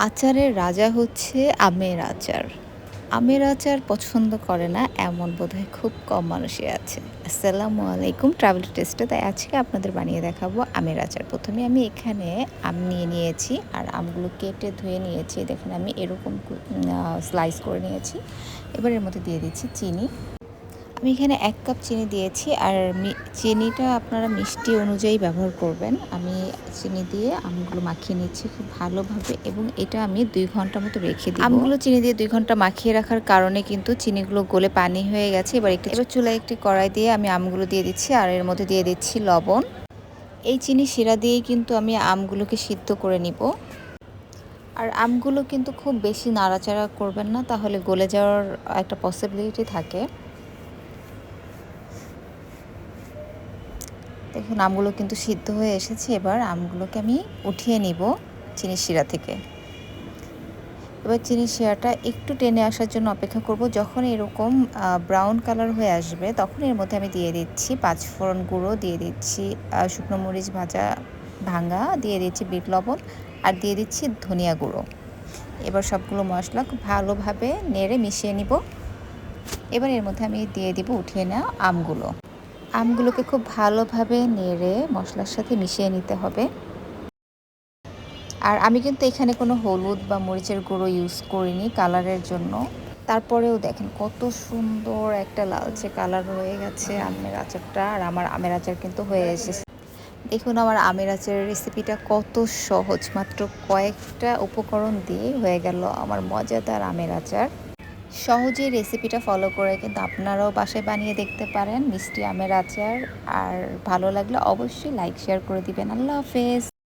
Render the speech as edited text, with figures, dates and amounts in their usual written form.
আচারের রাজা হচ্ছে আমের আচার। আমের আচার পছন্দ করে না এমন বোধহয় খুব কম মানুষই আছে। আসসালামু আলাইকুম, ট্রাভেল টেস্টে তাই আজকে আপনাদের বানিয়ে দেখাবো আমের আচার। প্রথমে আমি এখানে আম নিয়ে নিয়েছি আর আমগুলো কেটে ধুয়ে নিয়েছি। দেখেন আমি এরকম স্লাইস করে নিয়েছি। এবার এর মধ্যে দিয়ে দিচ্ছি চিনি। আমি এখানে ১ কাপ চিনি দিয়েছি আর চিনিটা আপনারা মিষ্টি অনুযায়ী ব্যবহার করবেন। আমি চিনি দিয়ে আমগুলো মাখিয়ে নিচ্ছি খুব ভালোভাবে এবং এটা আমি ২ ঘন্টা মতো রেখে দিব। আমগুলো চিনি দিয়ে ২ ঘন্টা মাখিয়ে রাখার কারণে কিন্তু চিনিগুলো গলে পানি হয়ে গেছে। এবার চুলায় একটি কড়াই দিয়ে আমি আমগুলো দিয়ে দিচ্ছি আর এর মধ্যে দিয়ে দিচ্ছি লবণ। এই চিনি শিরা দিয়েই কিন্তু আমি আমগুলোকে সিদ্ধ করে নিব। আর আমগুলো কিন্তু খুব বেশি নাড়াচাড়া করবেন না, তাহলে গলে যাওয়ার একটা পসিবিলিটি থাকে। দেখুন আমগুলো কিন্তু সিদ্ধ হয়ে এসেছে। এবার আমগুলোকে আমি উঠিয়ে নিব চিনির শিরা থেকে। এবার চিনির শিরাটা একটু টেনে আসার জন্য অপেক্ষা করব। যখন এরকম ব্রাউন কালার হয়ে আসবে তখন এর মধ্যে আমি দিয়ে দিচ্ছি ৫ ফোড়ন গুঁড়ো, দিয়ে দিচ্ছি শুকনো মরিচ ভাঙা, দিয়ে দিচ্ছি বিট লবণ আর দিয়ে দিচ্ছি ধনিয়া গুঁড়ো। এবার সবগুলো মশলা খুব ভালোভাবে নেড়ে মিশিয়ে নিব। এবার এর মধ্যে আমি দিয়ে দিব উঠিয়ে নেওয়া আমগুলোকে খুব ভালোভাবে নেড়ে মশলার সাথে মিশিয়ে নিতে হবে। আর আমি কিন্তু এখানে কোনো হলুদ বা মরিচের গুঁড়ো ইউজ করিনি কালারের জন্য। তারপরেও দেখেন কত সুন্দর একটা লালচে কালার হয়ে গেছে আমের আচারটা। আর আমার আমের আচার কিন্তু হয়ে এসেছে। দেখুন আমার আমের আচারের রেসিপিটা কত সহজ, মাত্র কয়েকটা উপকরণ দিয়ে হয়ে গেল আমার মজাদার আমের আচার। সহজেই রেসিপিটা ফলো করে কিন্তু আপনারাও বাসায় বানিয়ে দেখতে পারেন মিষ্টি আমের আচার। আর ভালো লাগলে অবশ্যই লাইক শেয়ার করে দিবেন। আল্লাহ হাফেজ।